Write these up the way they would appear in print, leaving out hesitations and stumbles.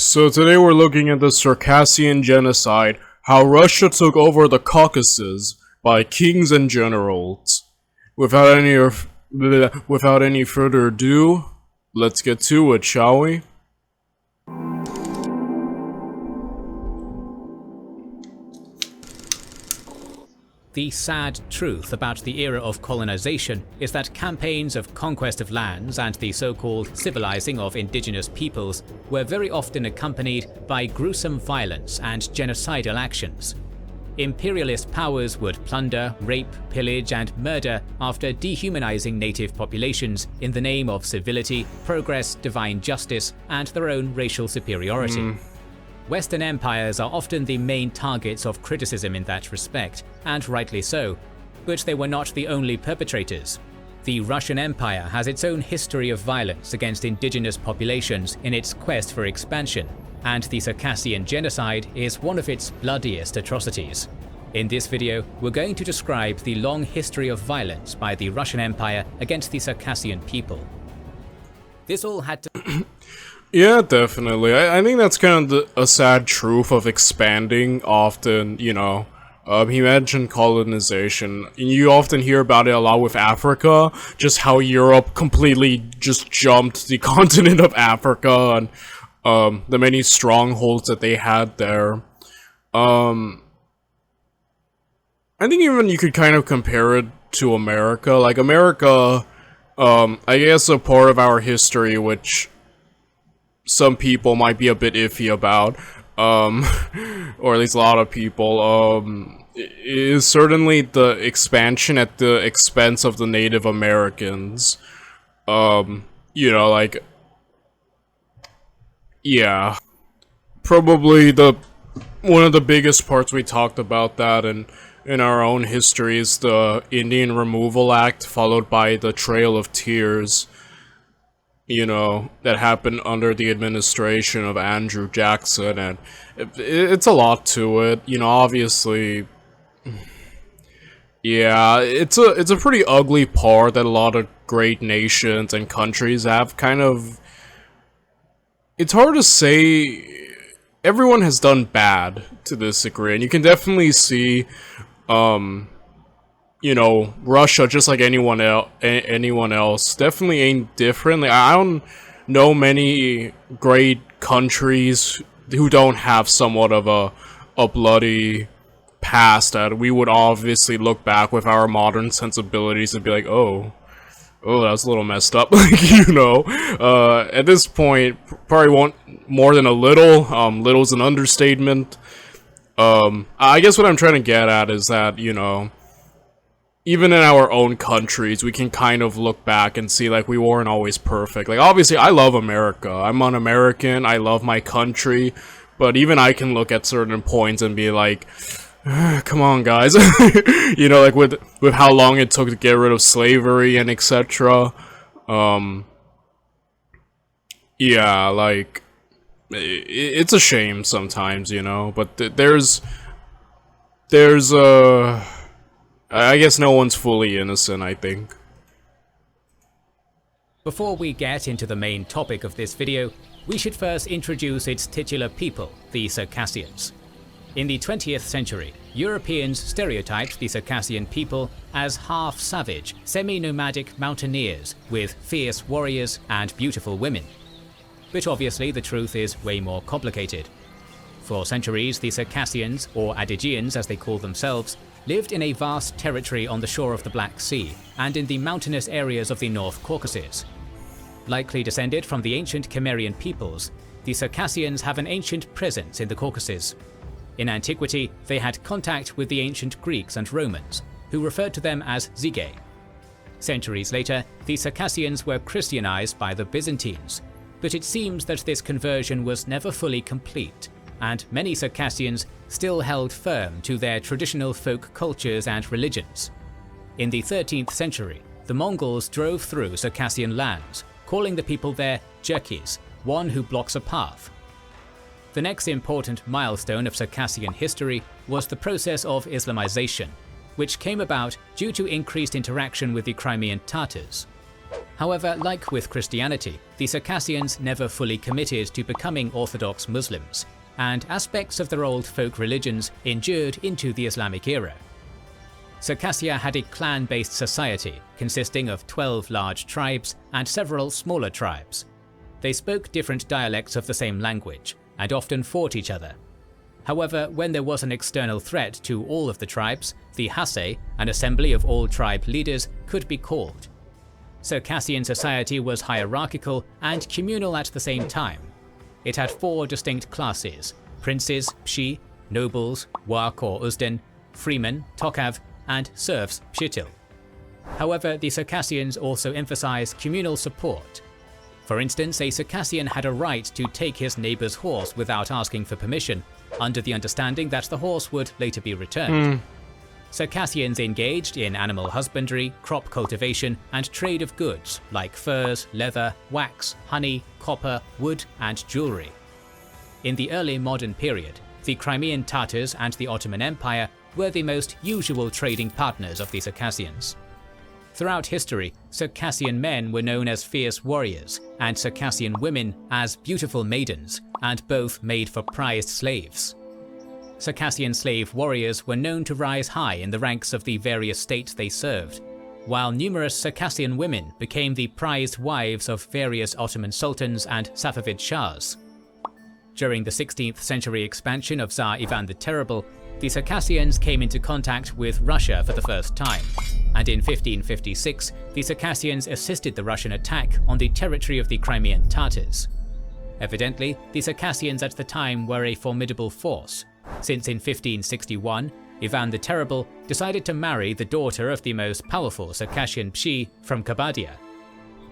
So today we're looking at the Circassian Genocide, how Russia took over the Caucasus by kings and generals. Without any further ado, let's get to it, shall we? The sad truth about the era of colonization is that campaigns of conquest of lands and the so-called civilizing of indigenous peoples were very often accompanied by gruesome violence and genocidal actions. Imperialist powers would plunder, rape, pillage and murder after dehumanizing native populations in the name of civility, progress, divine justice, and their own racial superiority. Western empires are often the main targets of criticism in that respect, and rightly so, but they were not the only perpetrators. The Russian Empire has its own history of violence against indigenous populations in its quest for expansion, and the Circassian Genocide is one of its bloodiest atrocities. In this video, we're going to describe the long history of violence by the Russian Empire against the Circassian people. This all had to Yeah, definitely. I think that's kind of a sad truth of expanding often, you mentioned colonization, and you often hear about it a lot with Africa, just how Europe completely just jumped the continent of Africa and the many strongholds that they had there. I think even you could kind of compare it to America. Like America, I guess a part of our history which some people might be a bit iffy about, or at least a lot of people, is certainly the expansion at the expense of the Native Americans. Yeah. Probably one of the biggest parts we talked about that in our own history is the Indian Removal Act, followed by the Trail of Tears, that happened under the administration of Andrew Jackson, and it's a lot to it, obviously. Yeah, it's a pretty ugly part that a lot of great nations and countries have kind of. It's hard to say. Everyone has done bad to this degree, and you can definitely see, Russia, just like anyone else, definitely ain't different. Like, I don't know many great countries who don't have somewhat of a bloody past that we would obviously look back with our modern sensibilities and be like, oh, that's a little messed up. At this point, probably won't more than a little. Little's an understatement. I guess what I'm trying to get at is that, even in our own countries, we can kind of look back and see, like, we weren't always perfect. Like, obviously, I love America. I'm an American. I love my country. But even I can look at certain points and be like, come on, guys. Like, with how long it took to get rid of slavery and etc. Yeah, like, it's a shame sometimes, But there's I guess no one's fully innocent, I think. Before we get into the main topic of this video, we should first introduce its titular people, the Circassians. In the 20th century, Europeans stereotyped the Circassian people as half-savage, semi-nomadic mountaineers with fierce warriors and beautiful women. But obviously the truth is way more complicated. For centuries, the Circassians, or Adigeans as they call themselves, lived in a vast territory on the shore of the Black Sea and in the mountainous areas of the North Caucasus. Likely descended from the ancient Cimmerian peoples, the Circassians have an ancient presence in the Caucasus. In antiquity, they had contact with the ancient Greeks and Romans, who referred to them as Zygae. Centuries later, the Circassians were Christianized by the Byzantines, but it seems that this conversion was never fully complete, and many Circassians still held firm to their traditional folk cultures and religions. In the 13th century, the Mongols drove through Circassian lands, calling the people there Jerkis, one who blocks a path. The next important milestone of Circassian history was the process of Islamization, which came about due to increased interaction with the Crimean Tatars. However, like with Christianity, the Circassians never fully committed to becoming Orthodox Muslims, and aspects of their old folk religions endured into the Islamic era. Circassia had a clan-based society consisting of 12 large tribes and several smaller tribes. They spoke different dialects of the same language, and often fought each other. However, when there was an external threat to all of the tribes, the Hasse, an assembly of all tribe leaders, could be called. Circassian society was hierarchical and communal at the same time. It had 4 distinct classes: princes, pshi, nobles, wak or uzden, freemen, tokav, and serfs, pshitil. However, the Circassians also emphasized communal support. For instance, a Circassian had a right to take his neighbor's horse without asking for permission, under the understanding that the horse would later be returned. Circassians engaged in animal husbandry, crop cultivation, and trade of goods like furs, leather, wax, honey, copper, wood, and jewelry. In the early modern period, the Crimean Tatars and the Ottoman Empire were the most usual trading partners of the Circassians. Throughout history, Circassian men were known as fierce warriors, and Circassian women as beautiful maidens, and both made for prized slaves. Circassian slave warriors were known to rise high in the ranks of the various states they served, while numerous Circassian women became the prized wives of various Ottoman sultans and Safavid shahs. During the 16th century expansion of Tsar Ivan the Terrible, the Circassians came into contact with Russia for the first time, and in 1556 the Circassians assisted the Russian attack on the territory of the Crimean Tatars. Evidently, the Circassians at the time were a formidable force, since in 1561 Ivan the Terrible decided to marry the daughter of the most powerful Circassian pshi from Kabadia.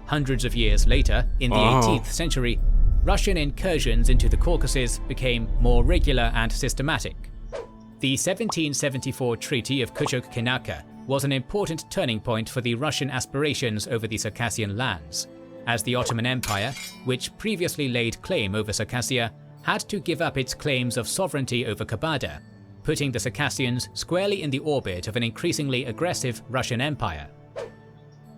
Hundreds of years later, in the 18th century, Russian incursions into the Caucasus became more regular and systematic. The 1774 Treaty of Kuchuk-Kinaka was an important turning point for the Russian aspirations over the Circassian lands, as the Ottoman Empire, which previously laid claim over Circassia, had to give up its claims of sovereignty over Kabada, putting the Circassians squarely in the orbit of an increasingly aggressive Russian Empire.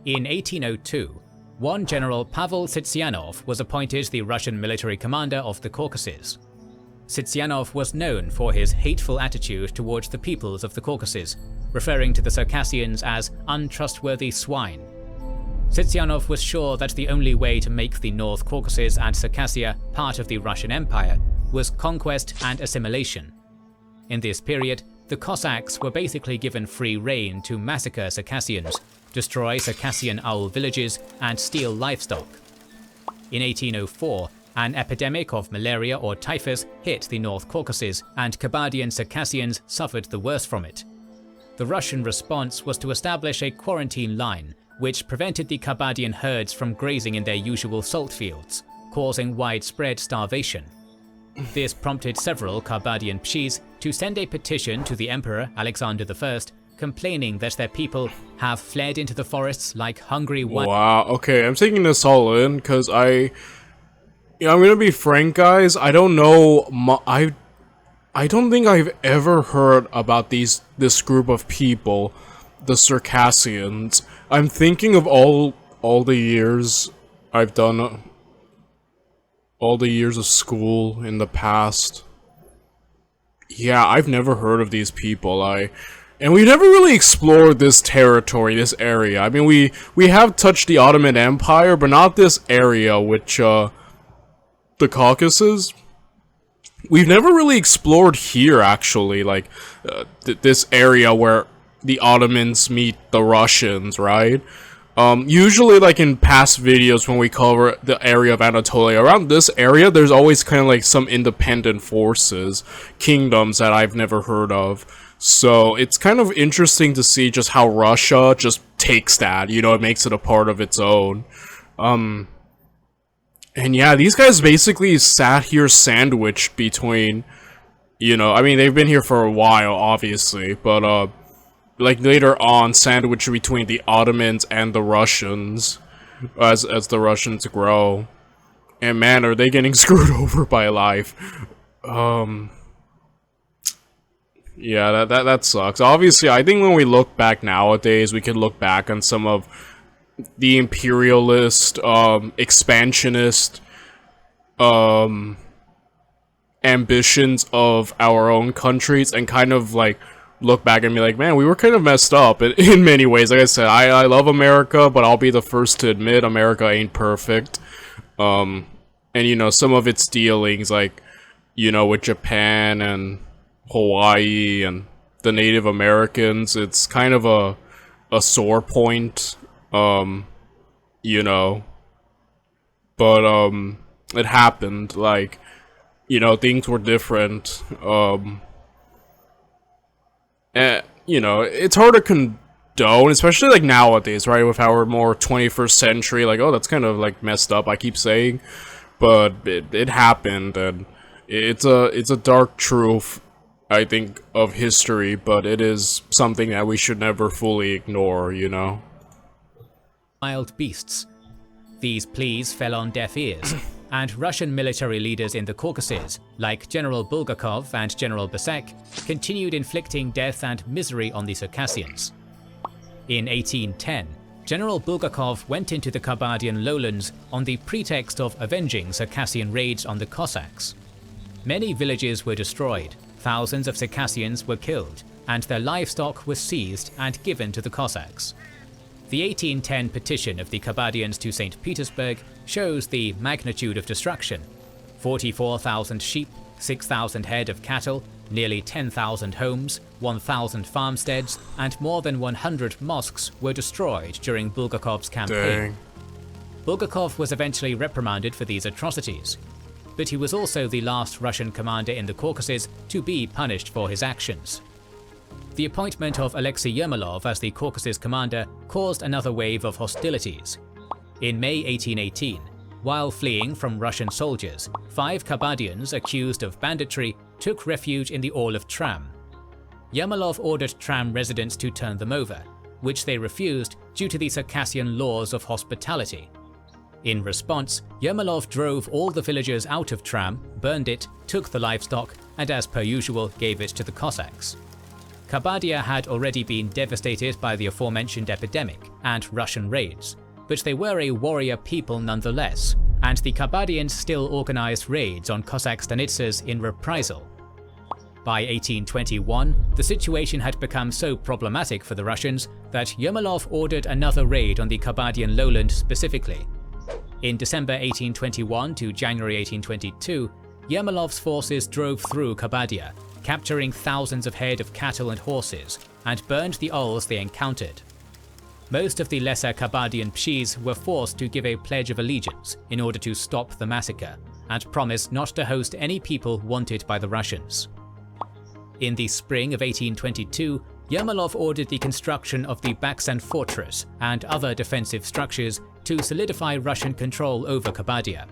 In 1802, one General Pavel Tsitsianov was appointed the Russian military commander of the Caucasus. Tsitsianov was known for his hateful attitude towards the peoples of the Caucasus, referring to the Circassians as untrustworthy swine. Tsitsianov was sure that the only way to make the North Caucasus and Circassia part of the Russian Empire was conquest and assimilation. In this period, the Cossacks were basically given free rein to massacre Circassians, destroy Circassian owl villages, and steal livestock. In 1804, an epidemic of malaria or typhus hit the North Caucasus, and Kabadian Circassians suffered the worst from it. The Russian response was to establish a quarantine line, which prevented the Kabadian herds from grazing in their usual salt fields, causing widespread starvation. This prompted several Kabadian pshis to send a petition to the Emperor Alexander I, complaining that their people have fled into the forests like hungry wild. Wow, okay, I'm taking this all in, because I'm gonna be frank, guys, I don't know, I don't think I've ever heard about this group of people, the Circassians. I'm thinking of all the years I've done, all the years of school in the past. Yeah, I've never heard of these people. And we never really explored this territory, this area. I mean, we have touched the Ottoman Empire, but not this area, which, the Caucasus. We've never really explored here, actually, like, this area where the Ottomans meet the Russians, right? Usually, like, in past videos when we cover the area of Anatolia, around this area, there's always kind of, like, some independent forces, kingdoms that I've never heard of. So, it's kind of interesting to see just how Russia just takes that, you know, it makes it a part of its own. And yeah, these guys basically sat here sandwiched between, you know, I mean, they've been here for a while, obviously, but, like, later on, sandwiched between the Ottomans and the Russians, as the Russians grow. And man, are they getting screwed over by life. Yeah, that sucks. Obviously, I think when we look back nowadays, we can look back on some of the imperialist, expansionist, ambitions of our own countries, and kind of like look back and be like, man, we were kind of messed up in many ways. Like I said, I love America, but I'll be the first to admit America ain't perfect. And you know, some of its dealings, like, you know, with Japan and Hawaii and the Native Americans, it's kind of a sore point, you know, but it happened. Like, you know, things were different. And, you know, it's hard to condone, especially like nowadays, right? With our more 21st century, like, oh, that's kind of like messed up, I keep saying, but it happened, and it's a dark truth, I think, of history, but it is something that we should never fully ignore, you know? Wild beasts. These pleas fell on deaf ears, and Russian military leaders in the Caucasus, like General Bulgakov and General Besek, continued inflicting death and misery on the Circassians. In 1810, General Bulgakov went into the Kabardyan lowlands on the pretext of avenging Circassian raids on the Cossacks. Many villages were destroyed, thousands of Circassians were killed, and their livestock was seized and given to the Cossacks. The 1810 petition of the Kabardians to St. Petersburg shows the magnitude of destruction. 44,000 sheep, 6,000 head of cattle, nearly 10,000 homes, 1,000 farmsteads, and more than 100 mosques were destroyed during Bulgakov's campaign. Dang. Bulgakov was eventually reprimanded for these atrocities, but he was also the last Russian commander in the Caucasus to be punished for his actions. The appointment of Alexei Yermolov as the Caucasus commander caused another wave of hostilities. In May 1818, while fleeing from Russian soldiers, 5 Kabardians accused of banditry took refuge in the Orlov tram. Yermolov ordered tram residents to turn them over, which they refused due to the Circassian laws of hospitality. In response, Yermolov drove all the villagers out of tram, burned it, took the livestock, and as per usual gave it to the Cossacks. Kabardia had already been devastated by the aforementioned epidemic and Russian raids, but they were a warrior people nonetheless, and the Kabardians still organized raids on Cossack stanitsas in reprisal. By 1821, the situation had become so problematic for the Russians that Yermolov ordered another raid on the Kabardian lowland specifically. In December 1821 to January 1822, Yermolov's forces drove through Kabardia, capturing thousands of head of cattle and horses, and burned the ulls they encountered. Most of the lesser Kabardian Pshis were forced to give a pledge of allegiance in order to stop the massacre, and promise not to host any people wanted by the Russians. In the spring of 1822, Yermolov ordered the construction of the Baksan fortress and other defensive structures to solidify Russian control over Kabardia.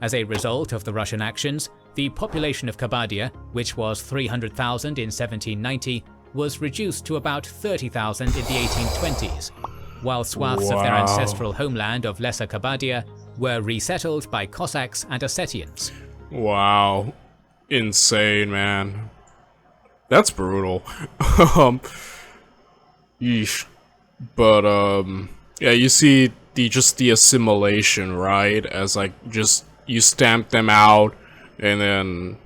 As a result of the Russian actions, the population of Kabardia, which was 300,000 in 1790, was reduced to about 30,000 in the 1820s, while swaths of their ancestral homeland of Lesser Kabardia were resettled by Cossacks and Ossetians. Wow. Insane, man. That's brutal. Yeesh. But, yeah, you see the assimilation, right? As, like, just, you stamp them out, and then,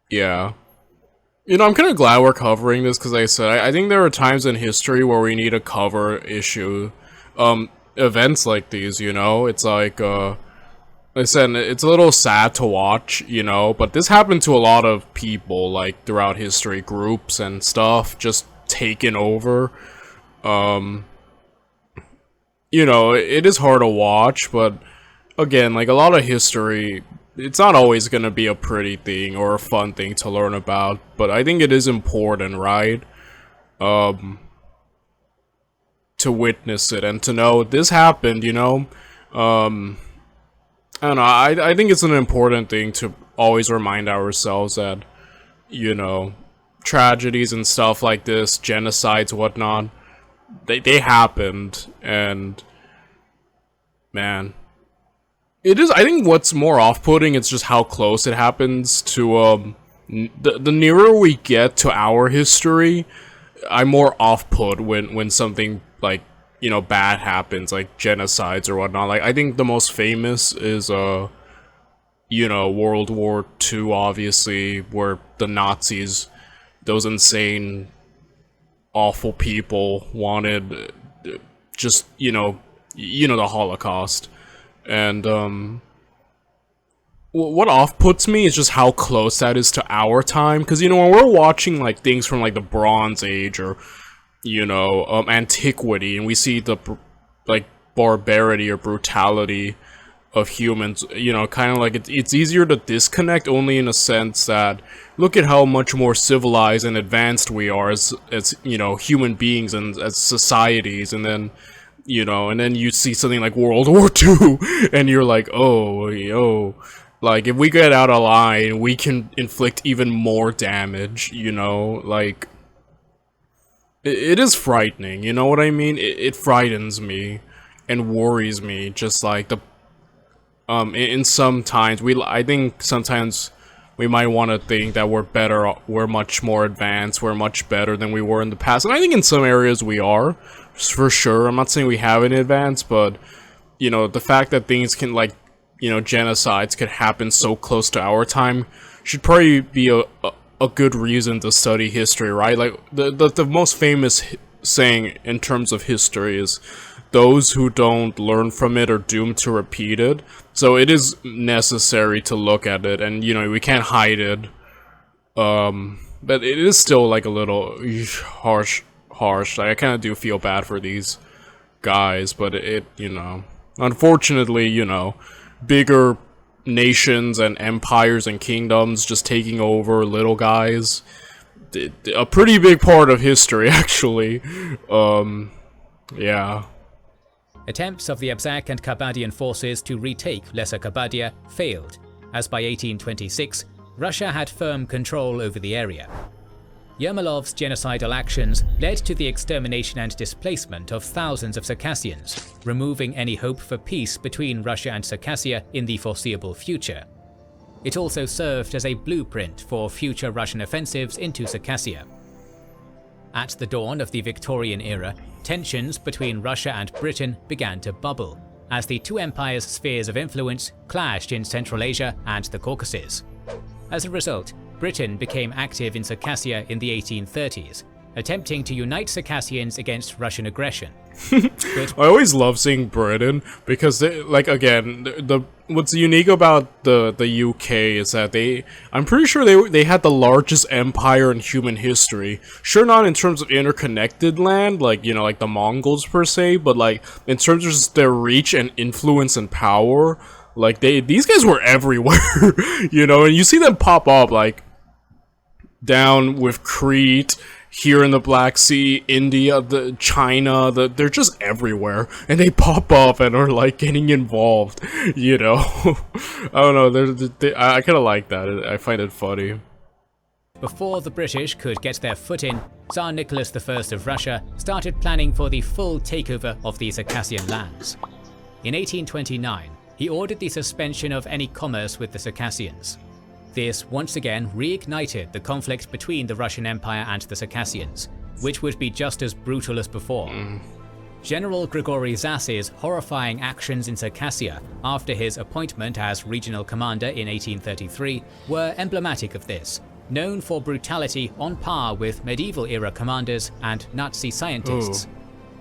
yeah. You know, I'm kind of glad we're covering this, because like I said, I think there are times in history where we need to cover events like these, you know? It's like, like I said, it's a little sad to watch, you know? But this happened to a lot of people, like, throughout history, groups and stuff, just taken over. You know, it is hard to watch, but, again, like, a lot of history, it's not always going to be a pretty thing or a fun thing to learn about, but I think it is important, right? To witness it and to know this happened, you know? I don't know, I think it's an important thing to always remind ourselves that, you know, tragedies and stuff like this, genocides, whatnot, they happened, and, man, it is, I think what's more off-putting is just how close it happens to, the nearer we get to our history, I'm more off-put when something, like, you know, bad happens, like genocides or whatnot. Like, I think the most famous is, you know, World War II, obviously, where the Nazis, those insane, awful people, wanted just, you know, the Holocaust. And, what off-puts me is just how close that is to our time, because, you know, when we're watching, like, things from, like, the Bronze Age, or, you know, antiquity, and we see the, like, barbarity or brutality of humans, you know, kind of like, it's easier to disconnect, only in a sense that, look at how much more civilized and advanced we are as you know, human beings and as societies, and then, you know, and then you see something like World War II, and you're like, oh, yo, like, if we get out of line, we can inflict even more damage, you know, like, it is frightening, you know what I mean? It frightens me and worries me, just like the, in some times, I think sometimes we might want to think that we're better, we're much more advanced, we're much better than we were in the past, and I think in some areas we are, for sure. I'm not saying we haven't advanced, but, you know, the fact that things can, like, you know, genocides could happen so close to our time should probably be a good reason to study history, right? Like, the most famous saying in terms of history is, those who don't learn from it are doomed to repeat it. So it is necessary to look at it, and, you know, we can't hide it. But it is still, like, a little harsh. Like, I kind of do feel bad for these guys, but you know, unfortunately, you know, bigger nations and empires and kingdoms just taking over little guys, a pretty big part of history, actually. Yeah. Attempts of the Abzak and Kabadian forces to retake Lesser Kabadia failed, as by 1826, Russia had firm control over the area. Yermolov's genocidal actions led to the extermination and displacement of thousands of Circassians, removing any hope for peace between Russia and Circassia in the foreseeable future. It also served as a blueprint for future Russian offensives into Circassia. At the dawn of the Victorian era, tensions between Russia and Britain began to bubble, as the two empires' spheres of influence clashed in Central Asia and the Caucasus. As a result, Britain became active in Circassia in the 1830s, attempting to unite Circassians against Russian aggression. But I always love seeing Britain, because they, like, again, what's unique about the UK is that I'm pretty sure they had the largest empire in human history. Sure, not in terms of interconnected land, like, you know, like the Mongols per se, but, like, in terms of just their reach and influence and power, like, these guys were everywhere, you know, and you see them pop up, like, down with Crete, here in the Black Sea, India, China, they're just everywhere, and they pop up and are, like, getting involved, you know. I don't know, I kind of like that, I find it funny. before the British could get their foot in, Tsar Nicholas I of Russia started planning for the full takeover of the Circassian lands. In 1829, he ordered the suspension of any commerce with the Circassians. This once again reignited the conflict between the Russian Empire and the Circassians, which would be just as brutal as before. General Grigory Zas's horrifying actions in Circassia after his appointment as regional commander in 1833 were emblematic of this, known for brutality on par with medieval-era commanders and Nazi scientists.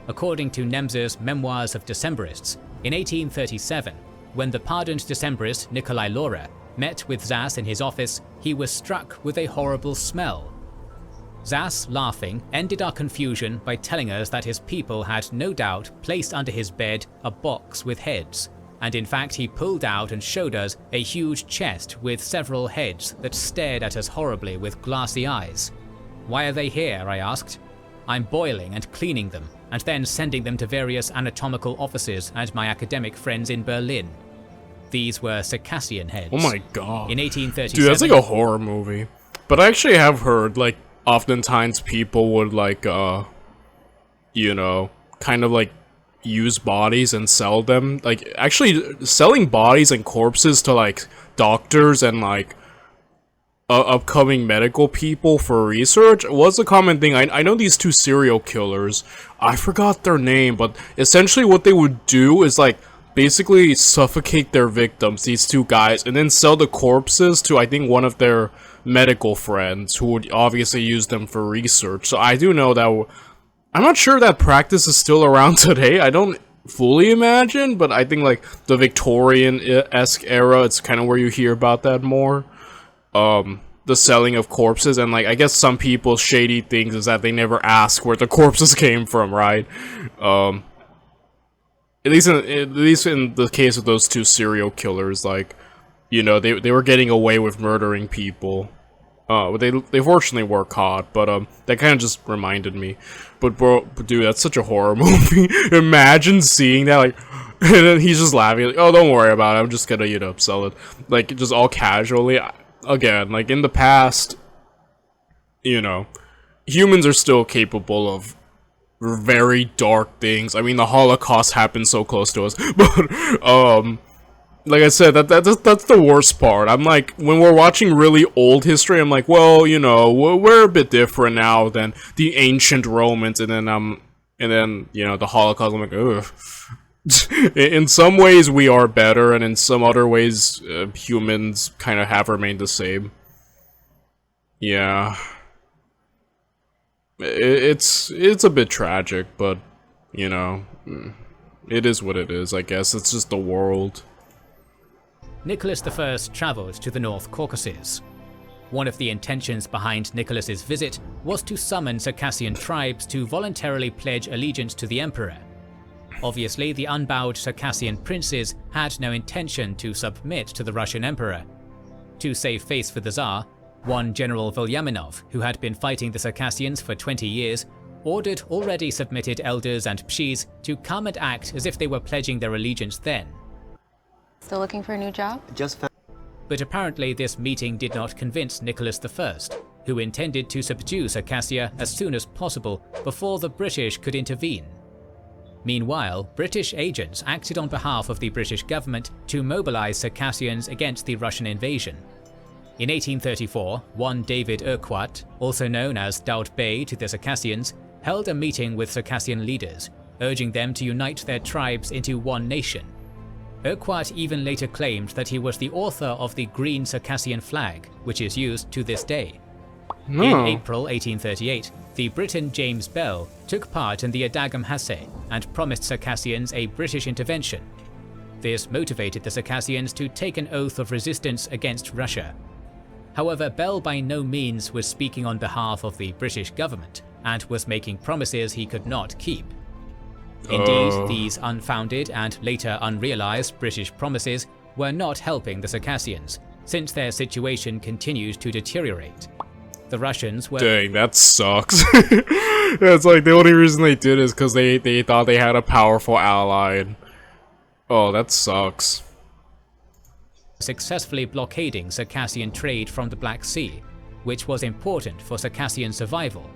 According to Nemzer's Memoirs of Decembrists, in 1837, when the pardoned Decembrist Nikolai Lora met with Zas in his office, he was struck with a horrible smell. Zas, laughing, ended our confusion by telling us that his people had no doubt placed under his bed a box with heads, and in fact he pulled out and showed us a huge chest with several heads that stared at us horribly with glassy eyes. "Why are they here?" I asked. "I'm boiling and cleaning them, and then sending them to various anatomical offices and my academic friends in Berlin." These were Circassian heads. Oh my god. In 1837, dude, that's like a horror movie. But I actually have heard, like, oftentimes people would, like, you know, kind of, like, use bodies and sell them. Like, actually, selling bodies and corpses to, like, doctors and, like, upcoming medical people for research was a common thing. I know these two serial killers. I forgot their name, but essentially what they would do is like basically suffocate their victims, these two guys, and then sell the corpses to I think one of their medical friends who would obviously use them for research. So I do know that I'm not sure that practice is still around today. I don't fully imagine, but I think like the Victorian-esque era, it's kind of where you hear about that more. The selling of corpses, and like I guess some people's shady things is that they never ask where the corpses came from, right? At least in the case of those two serial killers, like, you know, they were getting away with murdering people. They fortunately were caught, but that kind of just reminded me. But bro, dude, that's such a horror movie. Imagine seeing that, like, and then he's just laughing, like, oh, don't worry about it, I'm just gonna, you know, sell it, like, just all casually. Again, like, in the past, you know, humans are still capable of very dark things. I mean, the Holocaust happened so close to us, but, like I said, that's the worst part. I'm like, when we're watching really old history, I'm like, well, you know, we're a bit different now than the ancient Romans, and then, you know, the Holocaust, I'm like, ugh. In some ways we are better, and in some other ways humans kind of have remained the same. Yeah, it's a bit tragic, but you know, it is what it is, I guess. It's just the world. Nicholas I travelled to the North Caucasus. One of the intentions behind Nicholas's visit was to summon Circassian tribes to voluntarily pledge allegiance to the emperor. Obviously, the unbowed Circassian princes had no intention to submit to the Russian emperor. To save face for the Tsar, one General Vilyaminov, who had been fighting the Circassians for 20 years, ordered already submitted elders and pshis to come and act as if they were pledging their allegiance then. Still looking for a new job? But apparently this meeting did not convince Nicholas I, who intended to subdue Circassia as soon as possible before the British could intervene. Meanwhile, British agents acted on behalf of the British government to mobilize Circassians against the Russian invasion. In 1834, one David Urquhart, also known as Daud Bey to the Circassians, held a meeting with Circassian leaders, urging them to unite their tribes into one nation. Urquhart even later claimed that he was the author of the green Circassian flag, which is used to this day. In April 1838, the Briton James Bell took part in the Adagam Hasse and promised Circassians a British intervention. This motivated the Circassians to take an oath of resistance against Russia. However, Bell by no means was speaking on behalf of the British government and was making promises he could not keep. Indeed, these unfounded and later unrealized British promises were not helping the Circassians, since their situation continued to deteriorate. The Russians were— Dang, that sucks. That's like the only reason they did is because they thought they had a powerful ally. Oh, that sucks. Successfully blockading Circassian trade from the Black Sea, which was important for Circassian survival.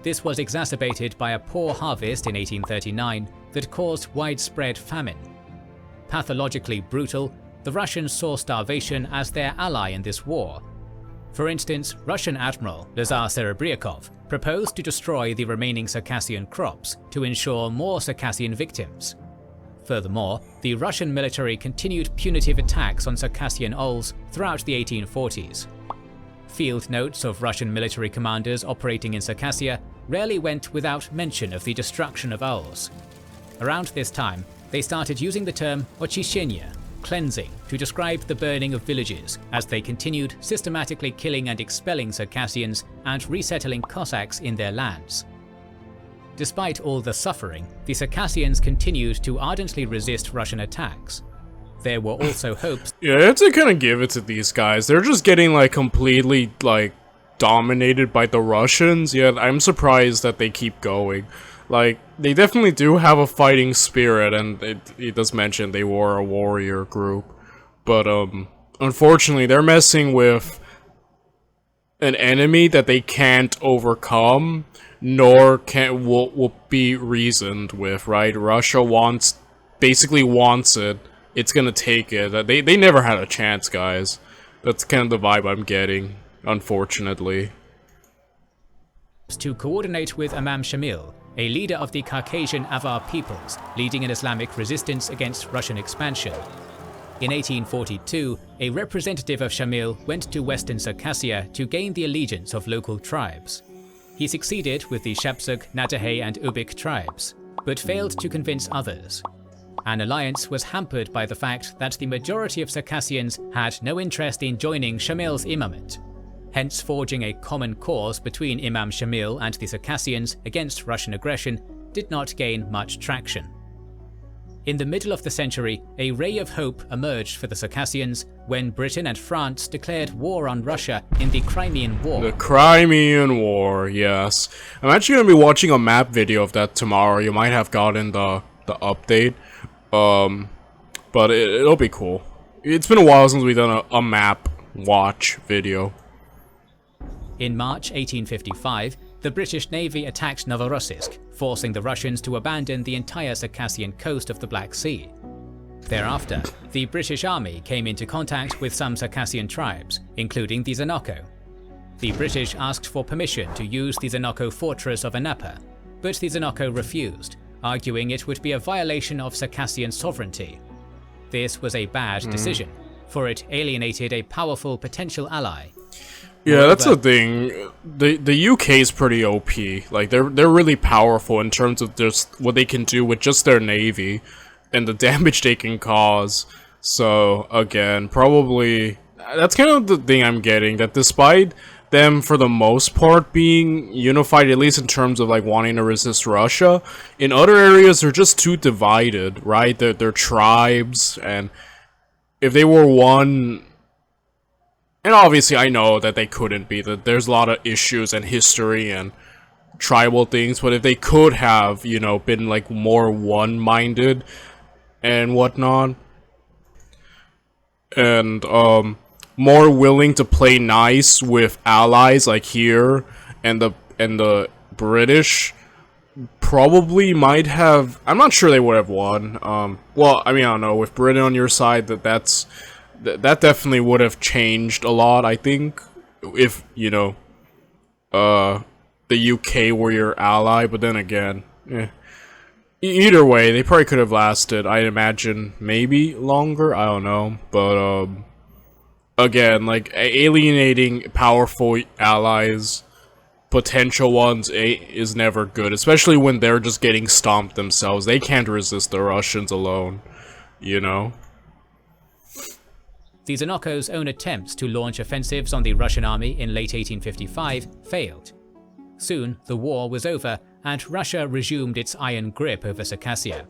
This was exacerbated by a poor harvest in 1839 that caused widespread famine. Pathologically brutal, the Russians saw starvation as their ally in this war. For instance, Russian Admiral Lazar Serebryakov proposed to destroy the remaining Circassian crops to ensure more Circassian victims. Furthermore, the Russian military continued punitive attacks on Circassian ols throughout the 1840s. Field notes of Russian military commanders operating in Circassia rarely went without mention of the destruction of ols. Around this time, they started using the term ochishenia, cleansing, to describe the burning of villages as they continued systematically killing and expelling Circassians and resettling Cossacks in their lands. Despite all the suffering, the Circassians continued to ardently resist Russian attacks. There were also hopes— Yeah, I have to kind of give it to these guys. They're just getting like completely like dominated by the Russians, yet I'm surprised that they keep going. Like, they definitely do have a fighting spirit, and it does mention they were a warrior group. But, unfortunately, they're messing with an enemy that they can't overcome, nor will be reasoned with, right? Russia basically wants it. It's gonna take it. They never had a chance, guys. That's kind of the vibe I'm getting. unfortunately. To coordinate with Imam Shamil, a leader of the Caucasian Avar peoples leading an Islamic resistance against Russian expansion. In 1842, a representative of Shamil went to Western Circassia to gain the allegiance of local tribes. He succeeded with the Shapsug, Natahe and Ubik tribes, but failed to convince others. An alliance was hampered by the fact that the majority of Circassians had no interest in joining Shamil's imamate. Hence, forging a common cause between Imam Shamil and the Circassians against Russian aggression did not gain much traction. In the middle of the century, a ray of hope emerged for the Circassians when Britain and France declared war on Russia in the Crimean War. The Crimean War, yes. I'm actually going to be watching a map video of that tomorrow. You might have gotten the update. But it'll be cool. It's been a while since we've done a map watch video. In March 1855, the British Navy attacked Novorossiysk, forcing the Russians to abandon the entire Circassian coast of the Black Sea. Thereafter, the British Army came into contact with some Circassian tribes, including the Zenoko. The British asked for permission to use the Zenoko fortress of Anapa, but the Zenoko refused, arguing it would be a violation of Circassian sovereignty. This was a bad decision, for it alienated a powerful potential ally. Yeah, that's the thing. The UK is pretty OP. Like they're really powerful in terms of just what they can do with just their navy and the damage they can cause. So again, probably that's kind of the thing I'm getting, that despite them for the most part being unified, at least in terms of like wanting to resist Russia, in other areas they're just too divided, right? They're tribes, and if they were one. And obviously I know that they couldn't be, that there's a lot of issues and history and tribal things, but if they could have, you know, been like more one-minded and whatnot, and more willing to play nice with allies like here and the British, probably might have, I'm not sure they would have won. Well, I mean, I don't know, with Britain on your side, that definitely would have changed a lot, I think, if, you know, the UK were your ally, but then again, either way, they probably could have lasted, I'd imagine, maybe longer, I don't know, but, again, like, alienating powerful allies, potential ones, is never good, especially when they're just getting stomped themselves. They can't resist the Russians alone, you know? The Zenoko's own attempts to launch offensives on the Russian army in late 1855 failed. Soon, the war was over, and Russia resumed its iron grip over Circassia.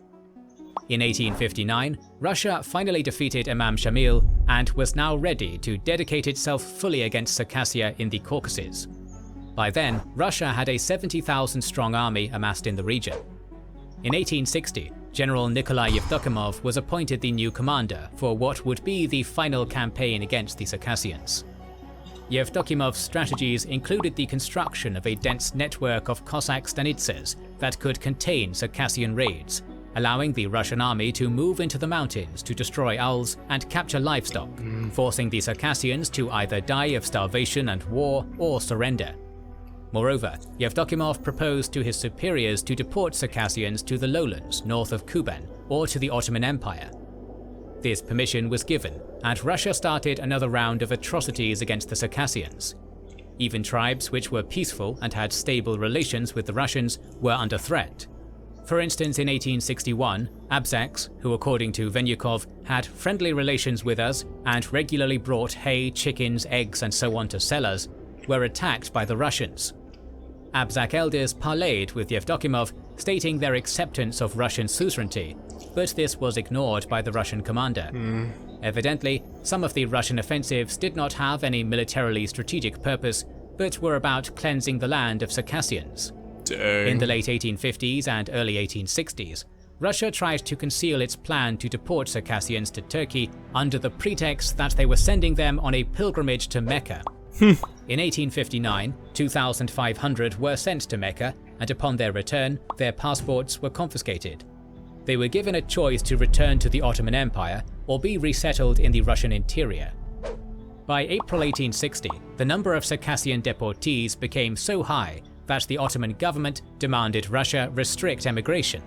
In 1859, Russia finally defeated Imam Shamil and was now ready to dedicate itself fully against Circassia in the Caucasus. By then, Russia had a 70,000-strong army amassed in the region. In 1860, General Nikolai Yevdokimov was appointed the new commander for what would be the final campaign against the Circassians. Yevdokimov's strategies included the construction of a dense network of Cossack stanitsas that could contain Circassian raids, allowing the Russian army to move into the mountains to destroy owls and capture livestock, forcing the Circassians to either die of starvation and war or surrender. Moreover, Yevdokimov proposed to his superiors to deport Circassians to the lowlands north of Kuban or to the Ottoman Empire. This permission was given, and Russia started another round of atrocities against the Circassians. Even tribes which were peaceful and had stable relations with the Russians were under threat. For instance, in 1861, Abzaks, who according to Venyukov had friendly relations with us and regularly brought hay, chickens, eggs and so on to sell us, were attacked by the Russians. Abzak elders parleyed with Yevdokimov, stating their acceptance of Russian suzerainty, but this was ignored by the Russian commander. Evidently, some of the Russian offensives did not have any militarily strategic purpose, but were about cleansing the land of Circassians. Dang. In the late 1850s and early 1860s, Russia tried to conceal its plan to deport Circassians to Turkey under the pretext that they were sending them on a pilgrimage to Mecca. In 1859, 2,500 were sent to Mecca, and upon their return, their passports were confiscated. They were given a choice to return to the Ottoman Empire or be resettled in the Russian interior. By April 1860, the number of Circassian deportees became so high that the Ottoman government demanded Russia restrict emigration.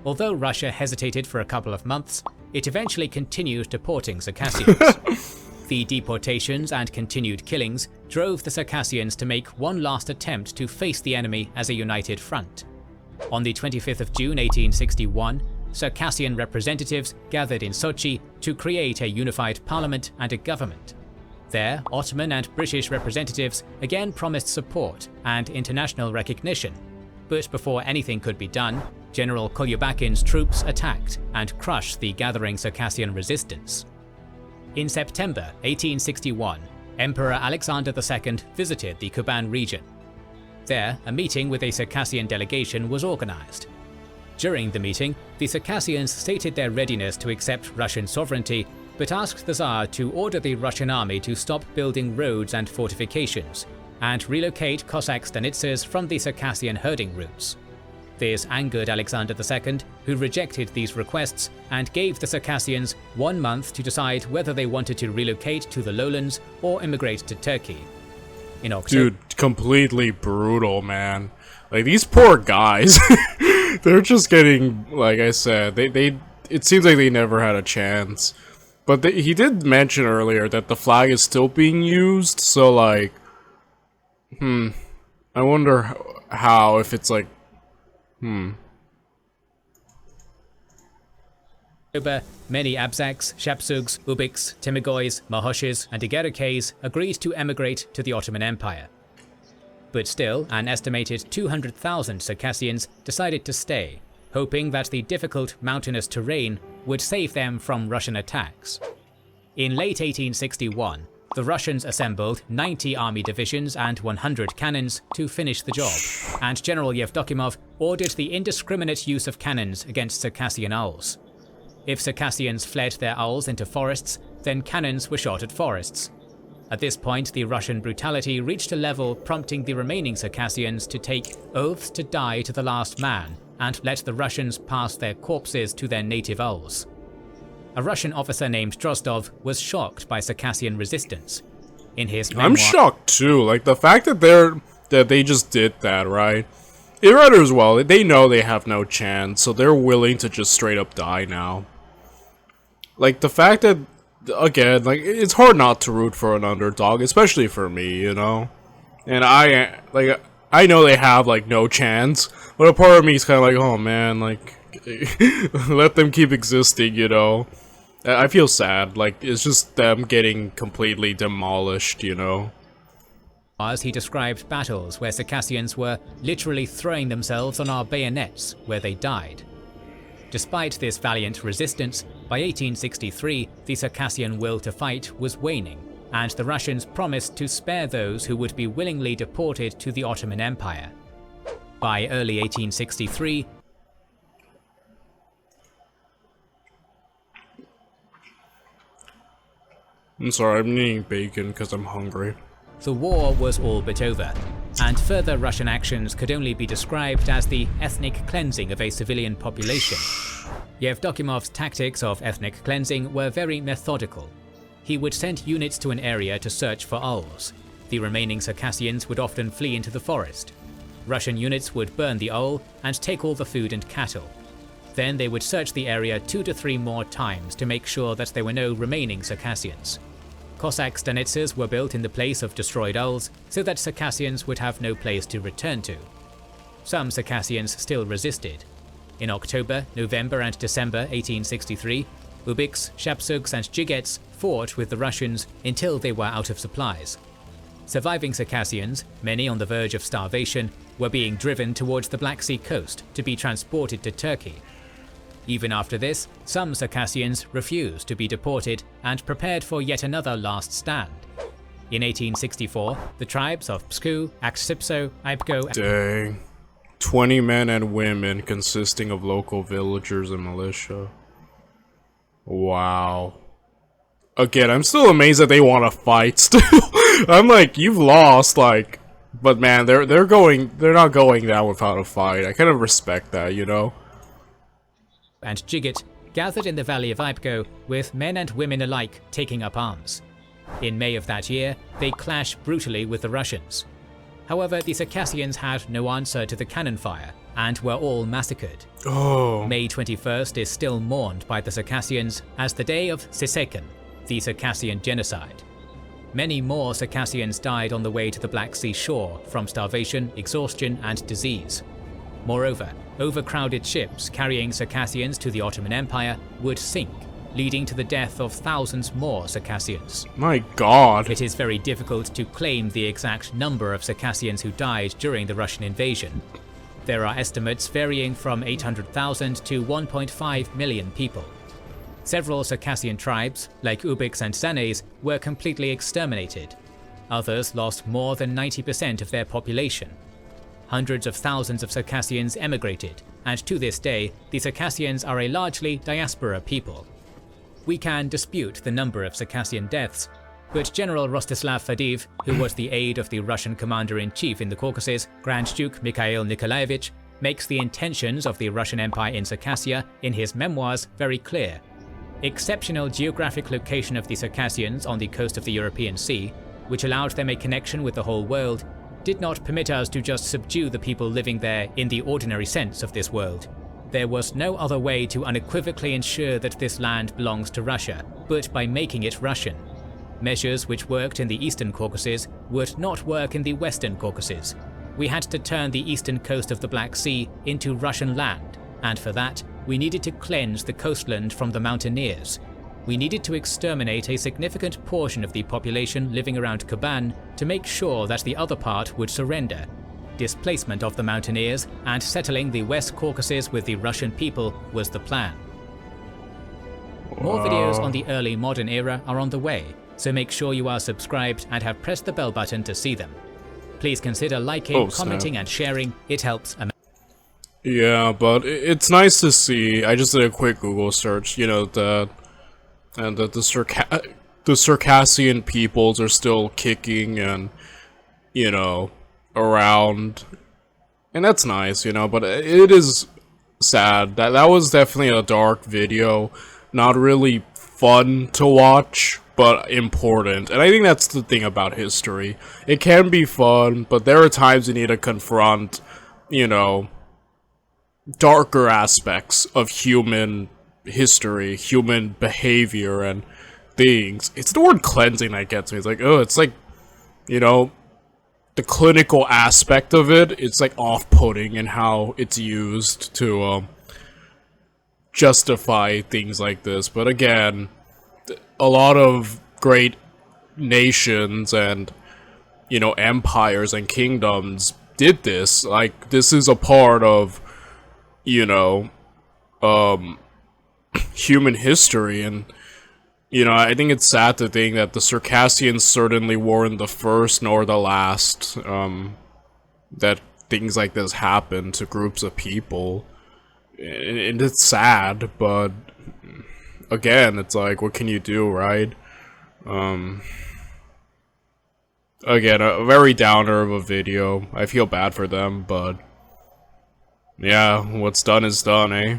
Although Russia hesitated for a couple of months, it eventually continued deporting Circassians. The deportations and continued killings drove the Circassians to make one last attempt to face the enemy as a united front. On the 25th of June 1861, Circassian representatives gathered in Sochi to create a unified parliament and a government. There, Ottoman and British representatives again promised support and international recognition, but before anything could be done, General Kolyubakin's troops attacked and crushed the gathering Circassian resistance. In September 1861, Emperor Alexander II visited the Kuban region. There, a meeting with a Circassian delegation was organized. During the meeting, the Circassians stated their readiness to accept Russian sovereignty, but asked the Tsar to order the Russian army to stop building roads and fortifications, and relocate Cossack stanitsas from the Circassian herding routes. This angered Alexander II, who rejected these requests and gave the Circassians 1 month to decide whether they wanted to relocate to the lowlands or immigrate to Turkey. In October, Dude, completely brutal, man. Like, these poor guys, they're just getting, like I said, it seems like they never had a chance. But he did mention earlier that the flag is still being used, so like, I wonder how, if it's like, Many Abzaks, Shapsugs, Ubiks, Timigoys, Mahoshes, and Igerikes agreed to emigrate to the Ottoman Empire. But still, an estimated 200,000 Circassians decided to stay, hoping that the difficult mountainous terrain would save them from Russian attacks. In late 1861, the Russians assembled 90 army divisions and 100 cannons to finish the job, and General Yevdokimov ordered the indiscriminate use of cannons against Circassian owls. If Circassians fled their owls into forests, then cannons were shot at forests. At this point, the Russian brutality reached a level prompting the remaining Circassians to take oaths to die to the last man and let the Russians pass their corpses to their native owls. A Russian officer named Drozdov was shocked by Circassian resistance. In his memoir, I'm shocked too. Like, the fact that they just did that, right? It rather as well. They know they have no chance, so they're willing to just straight up die now. Like, the fact that, again, like, it's hard not to root for an underdog, especially for me, you know? And I know they have, like, no chance, but a part of me is kind of like, oh man, like, let them keep existing, you know? I feel sad, like, it's just them getting completely demolished, you know? as he described battles where Circassians were literally throwing themselves on our bayonets where they died. Despite this valiant resistance, by 1863 the Circassian will to fight was waning, and the Russians promised to spare those who would be willingly deported to the Ottoman Empire. By early 1863, I'm sorry, I'm eating bacon because I'm hungry. the war was all but over, and further Russian actions could only be described as the ethnic cleansing of a civilian population. Yevdokimov's tactics of ethnic cleansing were very methodical. He would send units to an area to search for owls. The remaining Circassians would often flee into the forest. Russian units would burn the owl and take all the food and cattle. Then they would search the area 2 to 3 more times to make sure that there were no remaining Circassians. Cossack stanitsas were built in the place of destroyed owls so that Circassians would have no place to return to. Some Circassians still resisted. In October, November and December 1863, Ubiks, Shapsugs and Jigets fought with the Russians until they were out of supplies. Surviving Circassians, many on the verge of starvation, were being driven towards the Black Sea coast to be transported to Turkey. Even after this, some Circassians refused to be deported and prepared for yet another last stand. In 1864, the tribes of Psku, Aksipso, Ibko, Dang. 20 men and women consisting of local villagers and militia. Wow. Again, I'm still amazed that they want to fight still. I'm like, you've lost, like, but man, they're not going down without a fight. I kind of respect that, you know? and Jigit gathered in the valley of Ibko, with men and women alike taking up arms. In May of that year, they clashed brutally with the Russians. However, the Circassians had no answer to the cannon fire and were all massacred. Oh. May 21st is still mourned by the Circassians as the day of Circassian, the Circassian Genocide. Many more Circassians died on the way to the Black Sea shore from starvation, exhaustion, and disease. Moreover, overcrowded ships carrying Circassians to the Ottoman Empire would sink, leading to the death of thousands more Circassians. My god. It is very difficult to claim the exact number of Circassians who died during the Russian invasion. There are estimates varying from 800,000 to 1.5 million people. Several Circassian tribes, like Ubiks and Sanais, were completely exterminated. Others lost more than 90% of their population. Hundreds of thousands of Circassians emigrated, and to this day, the Circassians are a largely diaspora people. We can dispute the number of Circassian deaths, but General Rostislav Fadiv, who was the aide of the Russian commander-in-chief in the Caucasus, Grand Duke Mikhail Nikolaevich, makes the intentions of the Russian Empire in Circassia in his memoirs very clear. Exceptional geographic location of the Circassians on the coast of the European Sea, which allowed them a connection with the whole world, did not permit us to just subdue the people living there in the ordinary sense of this world. There was no other way to unequivocally ensure that this land belongs to Russia, but by making it Russian. Measures which worked in the Eastern Caucasus would not work in the Western Caucasus. We had to turn the eastern coast of the Black Sea into Russian land, and for that, we needed to cleanse the coastland from the mountaineers. We needed to exterminate a significant portion of the population living around Kuban to make sure that the other part would surrender. Displacement of the mountaineers and settling the West Caucasus with the Russian people was the plan. More videos on the early modern era are on the way, so make sure you are subscribed and have pressed the bell button to see them. Please consider liking, commenting, and sharing. It helps. Yeah, but it's nice to see. I just did a quick Google search, you know, that the Circassian peoples are still kicking and, you know, around, and that's nice, you know. But it is sad that was definitely a dark video, not really fun to watch, but important. And I think that's the thing about history. It can be fun, but there are times you need to confront, you know, darker aspects of human history, human behavior, and things. It's the word cleansing that gets me. It's like, oh, it's like, you know, the clinical aspect of it, it's like off-putting in how it's used to justify things like this. But again, a lot of great nations and, you know, empires and kingdoms did this. Like, this is a part of, you know, human history. And, you know, I think it's sad to think that the Circassians certainly weren't the first nor the last that things like this happen to groups of people. And it's sad, but again, it's like, what can you do, right? Again, a very downer of a video. I feel bad for them, but yeah, what's done is done, eh?